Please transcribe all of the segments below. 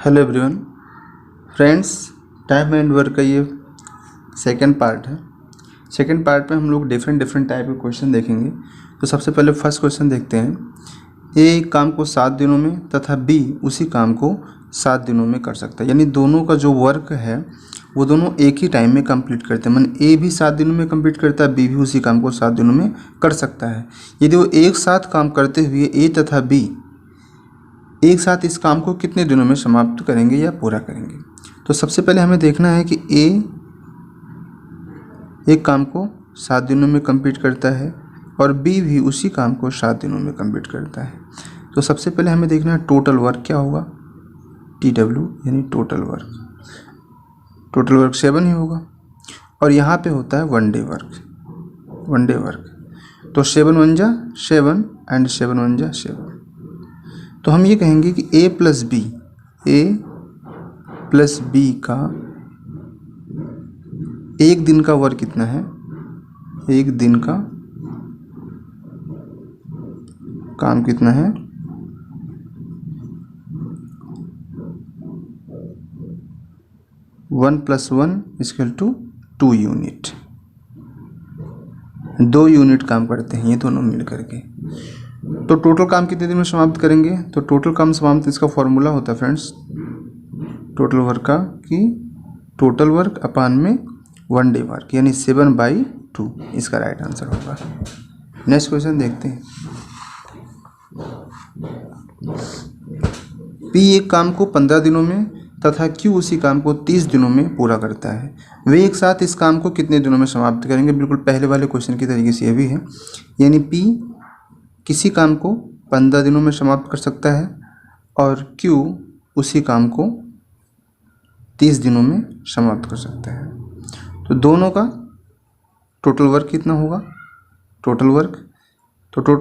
Hello everyone friends, time and work का ये second part है। सेकंड पार्ट में हम लोग डिफरेंट टाइप के क्वेश्चन देखेंगे। तो सबसे पहले फर्स्ट क्वेश्चन देखते हैं। ए काम को 7 दिनों में तथा बी उसी काम को 7 दिनों में कर सकता है, यानी दोनों का जो वर्क है वो दोनों एक ही टाइम में कंप्लीट करते हैं। माने ए भी 7 दिनों में कंप्लीट करता है, बी भी उसी काम को 7 दिनों में कर सकता है। यदि वो एक साथ काम करते हुए ए तथा बी एक साथ इस काम को कितने दिनों में समाप्त करेंगे या पूरा करेंगे। तो सबसे पहले हमें देखना है कि ए एक काम को 7 दिनों में कंप्लीट करता है और बी भी उसी काम को 7 दिनों में कंप्लीट करता है। तो सबसे पहले हमें देखना है टोटल वर्क क्या होगा, TW यानी टोटल वर्क 7 ही होगा। और यहाँ पे होता है वन डे वर्क। तो 7 1 जा 7 एंड 7 1 जा 7। तो हम ये कहेंगे कि ए प्लस बी का एक दिन का वर्क कितना है, एक दिन का काम कितना है, 1 + 1 = 2 यूनिट। 2 यूनिट काम करते हैं ये दोनों मिल करके। तो टोटल काम कितने दिन में समाप्त करेंगे। तो टोटल काम समाप्त इसका फॉर्मूला होता है फ्रेंड्स, टोटल वर्क का कि टोटल वर्क अपान में वन डे वर्क, यानी 7/2 इसका राइट आंसर होगा। नेक्स्ट क्वेश्चन देखते हैं। पी एक काम को 15 दिनों में तथा क्यू उसी काम को 30 दिनों में पूरा करता है। वे एक साथ इस काम को कितने दिनों में समाप्त करेंगे। बिल्कुल पहले वाले क्वेश्चन की तरीके से ये भी है, यानी पी किसी काम को 15 दिनों में समाप्त कर सकता है और Q उसी काम को 30 दिनों में समाप्त कर सकता है। तो दोनों का टोटल वर्क कितना होगा, टोटल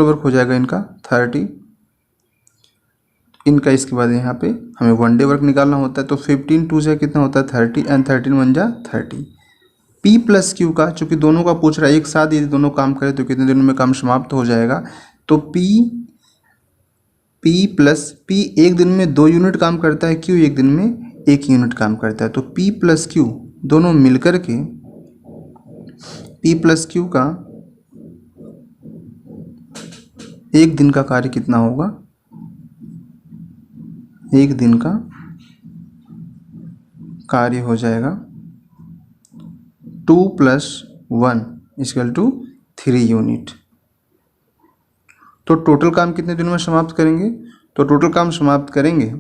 वर्क हो जाएगा इनका 30। इनका इसके बाद यहाँ पे हमें वन डे वर्क निकालना होता है। तो 15 2 से कितना होता है 30 एंड 13 1 जा 30। P + Q का, चूँकि दोनों का पूछ रहा है एक साथ यदि दोनों काम करें तो कितने दिनों में काम समाप्त हो जाएगा। तो P एक दिन में 2 यूनिट काम करता है, Q एक दिन में 1 यूनिट काम करता है। तो P + Q दोनों मिलकर के P + Q का एक दिन का कार्य कितना होगा, एक दिन का कार्य हो जाएगा 2 + 1 = 3 यूनिट। तो टोटल काम कितने दिनों में समाप्त करेंगे। तो टोटल काम समाप्त करेंगे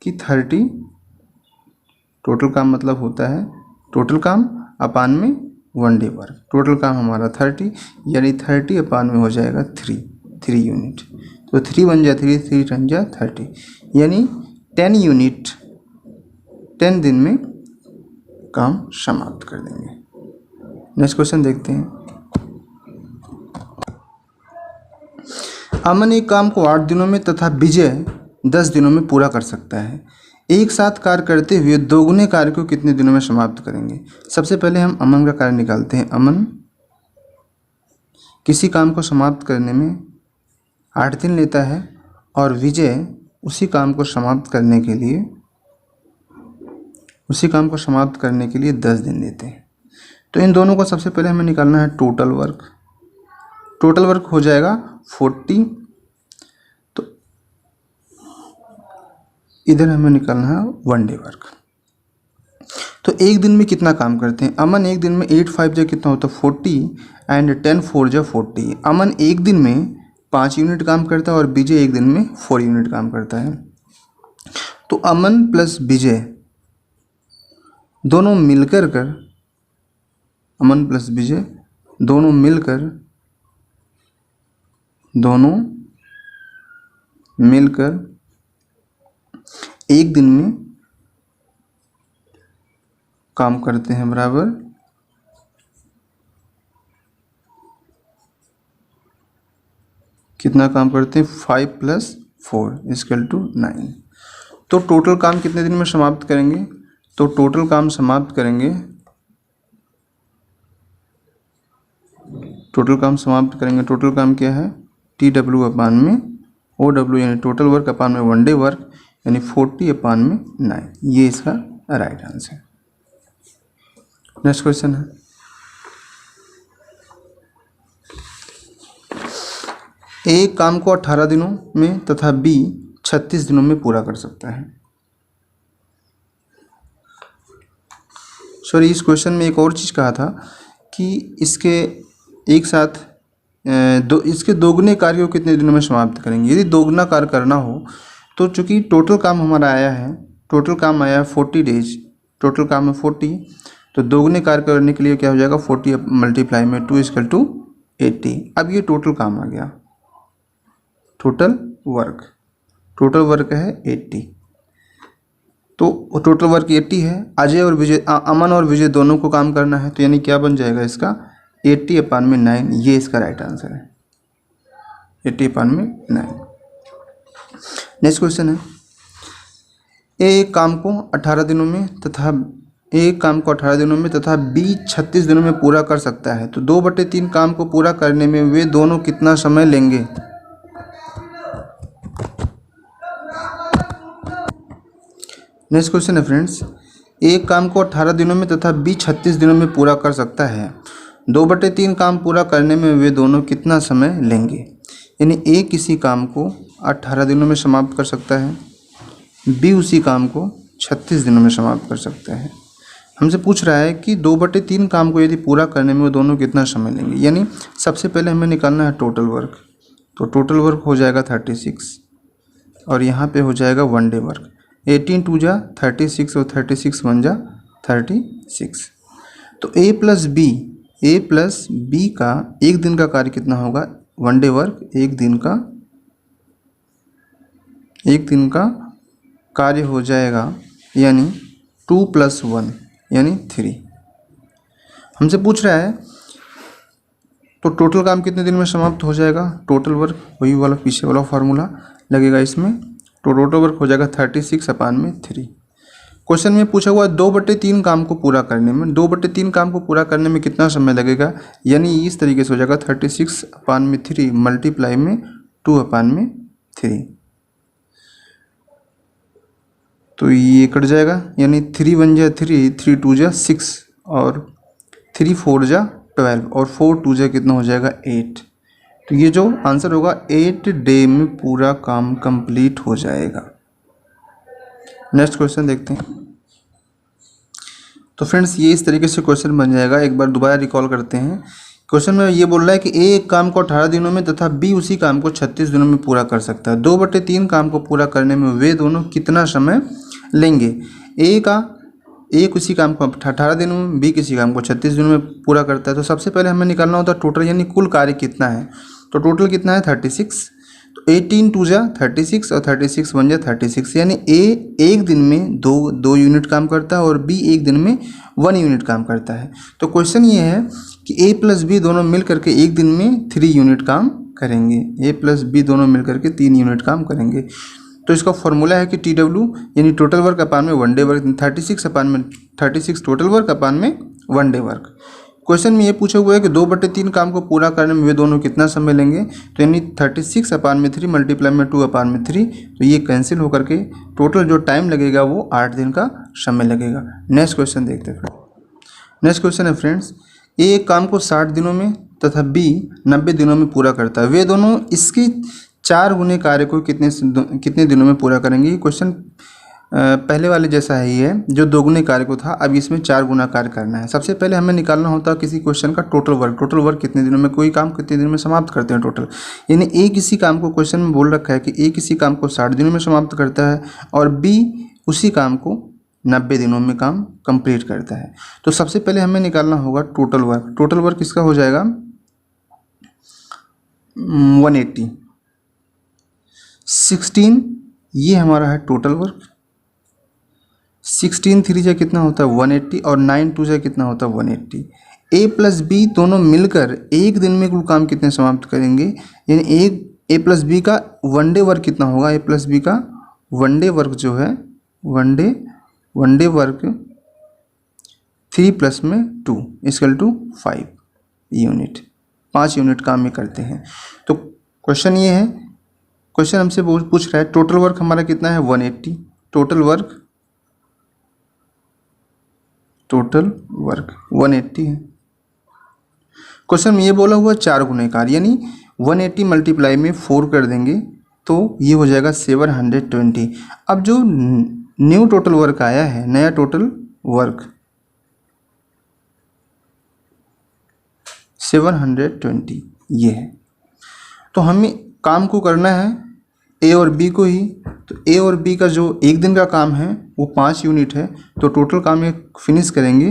कि 30, टोटल काम मतलब होता है टोटल काम अपान में वन डे वर्क। टोटल काम हमारा 30 यानी 30 अपान में हो जाएगा 3 यूनिट। तो 3 1 जा 3 3 10 जा 30 यानी 10 यूनिट 10 दिन में काम समाप्त कर देंगे। नेक्स्ट क्वेश्चन देखते हैं। अमन एक काम को 8 दिनों में तथा विजय 10 दिनों में पूरा कर सकता है। एक साथ कार्य करते हुए दोगुने कार्य को कितने दिनों में समाप्त करेंगे। सबसे पहले हम अमन का कार्य निकालते हैं। अमन किसी काम को समाप्त करने में 8 दिन लेता है और विजय उसी काम को समाप्त करने के लिए 10 दिन लेते हैं। तो इन दोनों को सबसे पहले हमें निकालना है टोटल वर्क हो जाएगा 40। तो इधर हमें निकालना है वन डे वर्क। तो एक दिन में कितना काम करते हैं। अमन एक दिन में 8 5 जा कितना होता है 40 एंड 10 4 जा 40। अमन एक दिन में 5 यूनिट काम करता है और विजय एक दिन में 4 यूनिट काम करता है। तो अमन + विजय दोनों मिलकर एक दिन में काम करते हैं बराबर कितना काम करते हैं 5 + 4 = 9। तो टोटल काम कितने दिन में समाप्त करेंगे। तो टोटल काम समाप्त करेंगे टोटल काम क्या है TW अपान में OW यानी टोटल वर्क अपान में वन डे वर्क। यानी 40/9, ये इसका राइट आंसर। नेक्स्ट क्वेश्चन है, ए काम को 18 दिनों में तथा बी 36 दिनों में पूरा कर सकता है। सॉरी, इस क्वेश्चन में एक और चीज़ कहा था कि इसके एक साथ इसके दोगुने कार्य को कितने दिनों में समाप्त करेंगे। यदि दोगुना कार्य करना हो तो चूंकि टोटल काम हमारा आया है, टोटल काम आया है 40 डेज, टोटल काम है 40, तो दोगुने कार्य करने के लिए क्या हो जाएगा 40 मल्टीप्लाई में 2 = 80। अब ये टोटल काम आ गया, टोटल वर्क है 80, तो टोटल वर्क 80 है। अजय और विजय, अमन और विजय दोनों को काम करना है, तो यानी क्या बन जाएगा इसका 80/9, ये इसका राइट आंसर है 80/9। नेक्स्ट क्वेश्चन है, एक काम को 18 दिनों में तथा बी 36 दिनों में पूरा कर सकता है, तो 2/3 काम को पूरा करने में वे दोनों कितना समय लेंगे। नेक्स्ट क्वेश्चन है फ्रेंड्स, एक काम को 18 दिनों में तथा बी 36 दिनों में पूरा कर सकता है, 2/3 काम पूरा करने में वे दोनों कितना समय लेंगे। यानी ए किसी काम को 18 दिनों में समाप्त कर सकता है, बी उसी काम को 36 दिनों में समाप्त कर सकता है। हमसे पूछ रहा है कि 2/3 काम को यदि पूरा करने में वो दोनों कितना समय लेंगे। यानी सबसे पहले हमें निकालना है टोटल वर्क, तो टोटल वर्क हो जाएगा 36 और यहाँ पे हो जाएगा 1 डे वर्क। 18 2 जा 36 और 36 1 जा 36। तो ए प्लस बी का एक दिन का कार्य कितना होगा, 1 डे वर्क, एक दिन का कार्य हो जाएगा, यानी 2 + 1 यानी 3। हमसे पूछ रहा है तो टोटल काम कितने दिन में समाप्त हो जाएगा। टोटल वर्क वही वाला पीछे वाला फार्मूला लगेगा इसमें, तो टोटल वर्क हो जाएगा 36/3। क्वेश्चन में पूछा हुआ 2/3 काम को पूरा करने में, 2/3 काम को पूरा करने में कितना समय लगेगा। यानी इस तरीके से हो जाएगा 36/3 मल्टीप्लाई में 2/3, तो ये कट जाएगा, यानी 3 1 जा 3, 3 2 जा 6 और 3 4 जा 12 और 4 2 जा कितना हो जाएगा 8। तो ये जो आंसर होगा 8 डे में पूरा काम कंप्लीट हो जाएगा। नेक्स्ट क्वेश्चन देखते हैं। तो फ्रेंड्स ये इस तरीके से क्वेश्चन बन जाएगा। एक बार दोबारा रिकॉल करते हैं। क्वेश्चन में ये बोल रहा है कि ए एक काम को 18 दिनों में तथा बी उसी काम को 36 दिनों में पूरा कर सकता है। 2/3 काम को पूरा करने में वे दोनों कितना समय लेंगे। ए उसी काम को 18 दिनों में, बी किसी काम को 36 दिनों में पूरा करता है। तो सबसे पहले हमें निकालना होता है टोटल, यानी कुल कार्य कितना है। तो टोटल कितना है 36, तो 18 2 जा 36 और 36 1 जा 36, यानी ए एक दिन में दो यूनिट काम करता है और बी एक दिन में 1 यूनिट काम करता है। तो क्वेश्चन ये है कि ए प्लस बी दोनों मिल करके एक दिन में 3 यूनिट काम करेंगे। ए प्लस बी दोनों मिल करके 3 यूनिट काम करेंगे। तो इसका फॉर्मूला है कि TW यानी टोटल वर्क अपान में 1 डे वर्क, 36 टोटल वर्क अपान में 1 डे वर्क। क्वेश्चन में ये पूछा हुआ है कि 2/3 काम को पूरा करने में वे दोनों कितना समय लेंगे। तो यानी 36/3 मल्टीप्लाई में 2/3, तो ये कैंसिल होकर के टोटल जो टाइम लगेगा वो 8 दिन का समय लगेगा। नेक्स्ट क्वेश्चन देखते हैं। नेक्स्ट क्वेश्चन है फ्रेंड्स, ए एक काम को 60 दिनों में तथा बी 90 दिनों में पूरा करता है। वे दोनों इसके 4 गुने कार्य को कितने दिनों में पूरा करेंगे। ये क्वेश्चन पहले वाले जैसा ही है, जो 2 गुने कार्य को था, अब इसमें 4 गुना कार्य करना है। सबसे पहले हमें निकालना होता है किसी क्वेश्चन का टोटल वर्क कितने दिनों में, कोई काम कितने दिनों में समाप्त करते हैं टोटल। यानी ए किसी काम को, क्वेश्चन में बोल रखा है कि ए किसी काम को 60 दिनों में समाप्त करता है और बी उसी काम को 90 दिनों में काम कंप्लीट करता है। तो सबसे पहले हमें निकालना होगा टोटल वर्क। टोटल वर्क किसका हो जाएगा 180, 16 ये हमारा है टोटल वर्क, 16 3 जा कितना होता है 180 और 9 2 जा कितना होता है 180। ए प्लस बी दोनों मिलकर एक दिन में कुल काम कितने समाप्त करेंगे। यानी ए प्लस बी का 1 डे वर्क कितना होगा। ए प्लस बी का 1 डे वर्क जो है 1 डे वर्क 3 + 2 = 5 यूनिट, 5 यूनिट काम में करते हैं। तो क्वेश्चन ये है, क्वेश्चन हमसे पूछ रहा है टोटल वर्क हमारा कितना है 180, टोटल वर्क 180 है। क्वेश्चन में ये बोला हुआ 4 गुणेकार, यानी 180 मल्टीप्लाई में 4 कर देंगे तो ये हो जाएगा 720। अब जो न्यू टोटल वर्क आया है, नया टोटल वर्क 720 ये है। तो हमें काम को करना है ए और बी को ही, तो ए और बी का जो एक दिन का काम है वो 5 यूनिट है, तो टोटल काम ये फिनिश करेंगे,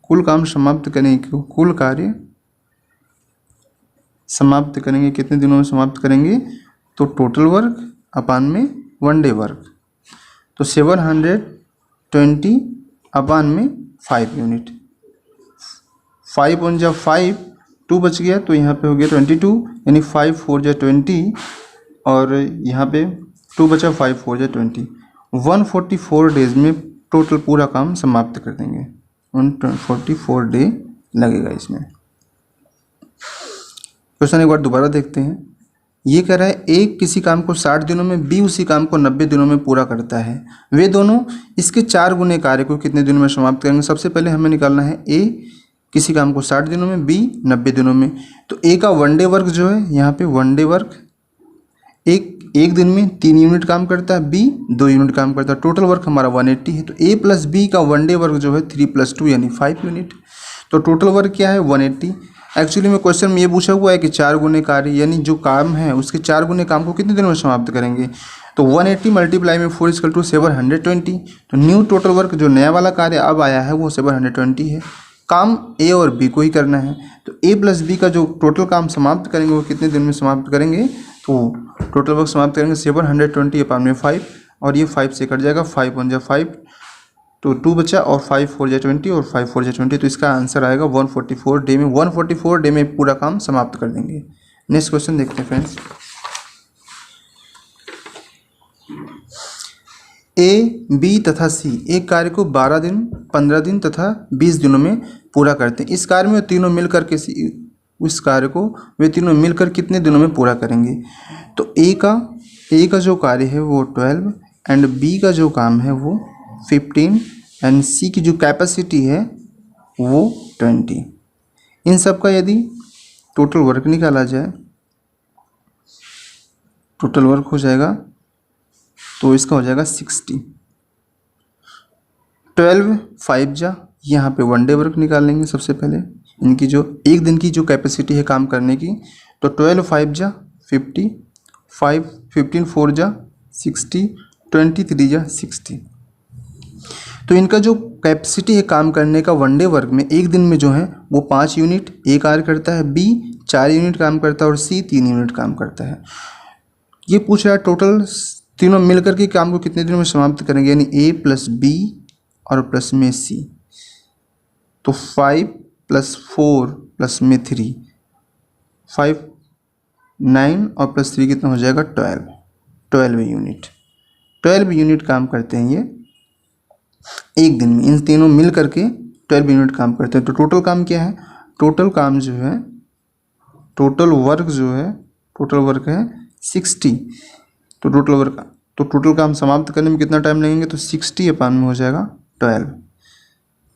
कुल काम समाप्त करेंगे, कुल कार्य समाप्त करेंगे कितने दिनों में समाप्त करेंगे, तो टोटल वर्क अपान में 1 डे वर्क, तो 720 अपान में 5 यूनिट, 5 on जा 5 2 बच गया तो यहाँ पे हो गया 22, यानी 5 4 जा 20 और यहाँ पे 2 बचा, 5 4 जा 20, 144 डेज में टोटल पूरा काम समाप्त कर देंगे। 144 डे लगेगा इसमें। क्वेश्चन एक बार दोबारा देखते हैं। ये कह रहा है ए किसी काम को 60 दिनों में, बी उसी काम को 90 दिनों में पूरा करता है। वे दोनों इसके 4 गुने कार्य को कितने दिनों में समाप्त करेंगे। सबसे पहले हमें निकालना है ए किसी काम को 60 दिनों में, बी 90 दिनों में। तो ए का 1 डे वर्क जो है यहाँ पे 1 डे वर्क एक दिन में 3 यूनिट काम करता है, बी 2 यूनिट काम करता है, टोटल वर्क हमारा 180 है। तो ए प्लस बी का 1 डे वर्क जो है 3 + 2 यानी 5 यूनिट। तो टोटल वर्क क्या है 180। एक्चुअली में क्वेश्चन में ये पूछा हुआ है कि 4 गुने कार्य, यानी जो काम है उसके 4 गुने काम को कितने दिनों में समाप्त करेंगे। तो 180 मल्टीप्लाई में 4 = 720। तो न्यू टोटल वर्क जो नया वाला कार्य अब आया है वो 720 है। काम ए और बी को ही करना है, तो ए प्लस बी का जो टोटल काम समाप्त करेंगे वो कितने दिन में समाप्त करेंगे, तो टोटल वर्क समाप्त करेंगे 720 अपान में 5, और ये 5 से कट जाएगा, 5 1 जा 5 तो 2 बचा, और 5 4 जा 20 और 5 4 जा 20, तो इसका आंसर आएगा 144 डे में। 144 डे में पूरा काम समाप्त कर देंगे। नेक्स्ट क्वेश्चन देखते हैं फ्रेंड्स। ए, बी तथा सी एक कार्य को 12 दिन, 15 दिन तथा 20 दिनों में पूरा करते हैं। इस कार्य में तीनों मिलकर के उस कार्य को वे तीनों मिलकर कितने दिनों में पूरा करेंगे। तो ए का जो कार्य है वो 12 एंड बी का जो काम है वो 15 एंड सी की जो कैपेसिटी है वो 20। इन सब का यदि टोटल वर्क निकाला जाए, टोटल वर्क हो जाएगा तो इसका हो जाएगा 60। 12 5 जा, यहाँ पे 1 डे वर्क निकालेंगे सबसे पहले, इनकी जो एक दिन की जो कैपेसिटी है काम करने की। तो 12 5 जा 50, 5 15 4 जा 60, 23 जा 60। तो इनका जो कैपेसिटी है काम करने का 1 डे वर्क में एक दिन में जो है वो 5 यूनिट ए कार्य करता है, बी 4 यूनिट काम करता है और सी 3 यूनिट काम करता है। ये पूछ रहा है टोटल तीनों मिलकर के काम को कितने दिनों में समाप्त करेंगे, यानी ए प्लस बी और प्लस में सी। तो 5 + 4 प्लस में 3, 5 9 और प्लस 3 कितना हो जाएगा 12 यूनिट। 12 यूनिट काम करते हैं ये एक दिन में, इन तीनों मिल करके 12 यूनिट काम करते हैं। तो टोटल काम क्या है, टोटल काम जो है, टोटल वर्क है 60। तो टोटल काम समाप्त करने में कितना टाइम लगेंगे, तो 60 अपान में हो जाएगा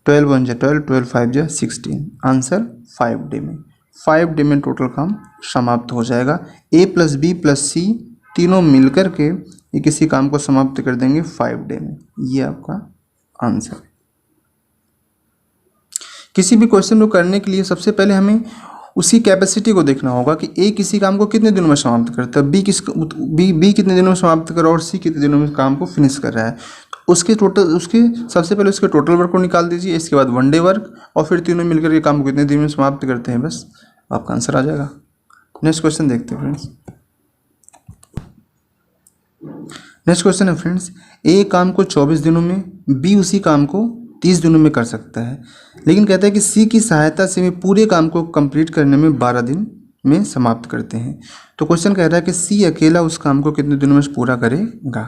12 1 जा 12, 12 5 जा 16। आंसर 5 डे में। 5 डे में टोटल काम समाप्त हो जाएगा। ए प्लस बी प्लस सी तीनों मिलकर के ये किसी काम को समाप्त कर देंगे 5 डे में। ये आपका आंसर। किसी भी क्वेश्चन को करने के लिए सबसे पहले हमें उसकी कैपेसिटी को देखना होगा कि ए किसी काम को कितने दिनों में समाप्त करता है, बी कितने दिनों में समाप्त कर रहा है और सी कितने दिनों में काम को फिनिश कर रहा है। उसके सबसे पहले उसके टोटल वर्क को निकाल दीजिए, इसके बाद 1 डे वर्क, और फिर तीनों मिलकर के काम को कितने दिन में समाप्त करते हैं, बस आपका आंसर आ जाएगा। नेक्स्ट क्वेश्चन देखते हैं फ्रेंड्स। नेक्स्ट क्वेश्चन है फ्रेंड्स, ए काम को 24 दिनों में, बी उसी काम को 30 दिनों में कर सकता है, लेकिन कहता है कि सी की सहायता से वे पूरे काम को कंप्लीट करने में 12 दिन में समाप्त करते हैं। तो क्वेश्चन कह रहा है कि सी अकेला उस काम को कितने दिनों में पूरा करेगा।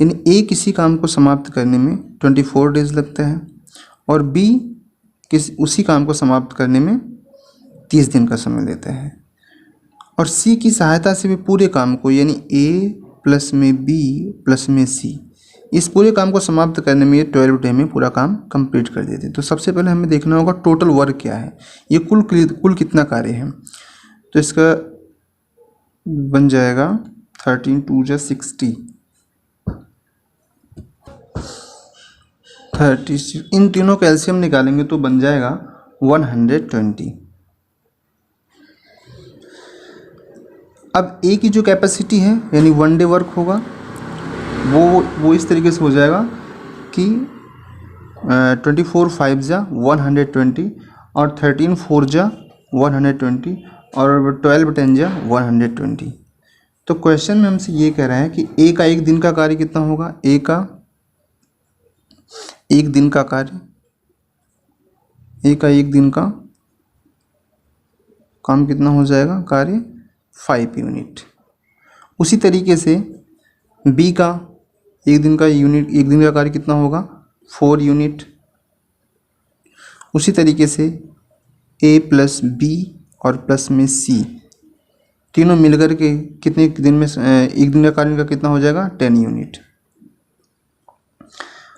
यानी ए किसी काम को समाप्त करने में 24 डेज लगता है और बी उसी काम को समाप्त करने में 30 दिन का समय लेता है, और सी की सहायता से वे पूरे काम को, यानी ए प्लस में बी प्लस में सी, इस पूरे काम को समाप्त करने में ये 12 डे में पूरा काम कंप्लीट कर देते हैं। तो सबसे पहले हमें देखना होगा टोटल वर्क क्या है, ये कुल कितना कार्य है। तो इसका बन जाएगा 13 2 जा 60, 36। इन तीनों का एलसीएम निकालेंगे तो बन जाएगा 120। अब ए की जो कैपेसिटी है यानी 1 डे वर्क होगा वो इस तरीके से हो जाएगा कि 24 5 जा 120 और 13 4 जा 120 और 12 10 जा 120। तो क्वेश्चन में हमसे ये कह रहा है कि ए का एक दिन का कार्य कितना होगा, ए का एक दिन का कार्य, ए का एक दिन का काम कितना हो जाएगा, कार्य 5 यूनिट। उसी तरीके से बी का एक दिन का कार्य कितना होगा, 4 यूनिट। उसी तरीके से ए प्लस बी और प्लस में सी तीनों मिलकर के कितने दिन में एक दिन का कार्य का कितना हो जाएगा, 10 यूनिट।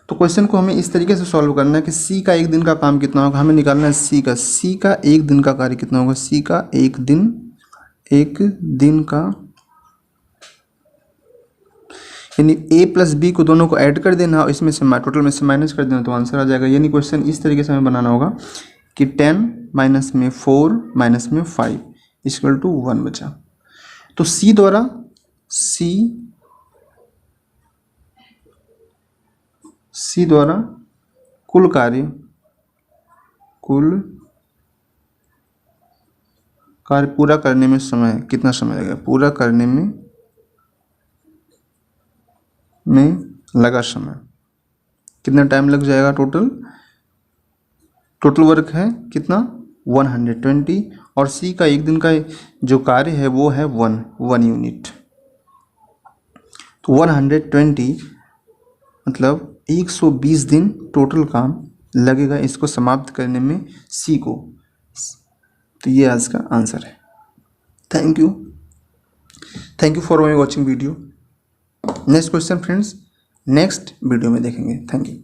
तो क्वेश्चन को हमें इस तरीके से सॉल्व करना है कि सी का एक दिन का काम कितना होगा, हमें निकालना है सी का एक दिन का कार्य कितना होगा, सी का एक दिन का, यानी ए प्लस बी को दोनों को ऐड कर देना और इसमें से टोटल में से माइनस कर देना तो आंसर आ जाएगा। यानी क्वेश्चन इस तरीके से हमें बनाना होगा कि 10 माइनस में 4 माइनस में 5 इक्वल टू 1 बचा। तो सी द्वारा कुल कार्य पूरा करने में समय कितना समय लगेगा, पूरा करने में लगा समय कितना टाइम लग जाएगा, टोटल वर्क है कितना 120 और सी का एक दिन का जो कार्य है वो है 1 यूनिट। तो 120 मतलब 120 दिन टोटल काम लगेगा इसको समाप्त करने में सी को। तो ये आज का आंसर है। Thank you for watching video. Next question friends next video में देखेंगे। Thank you.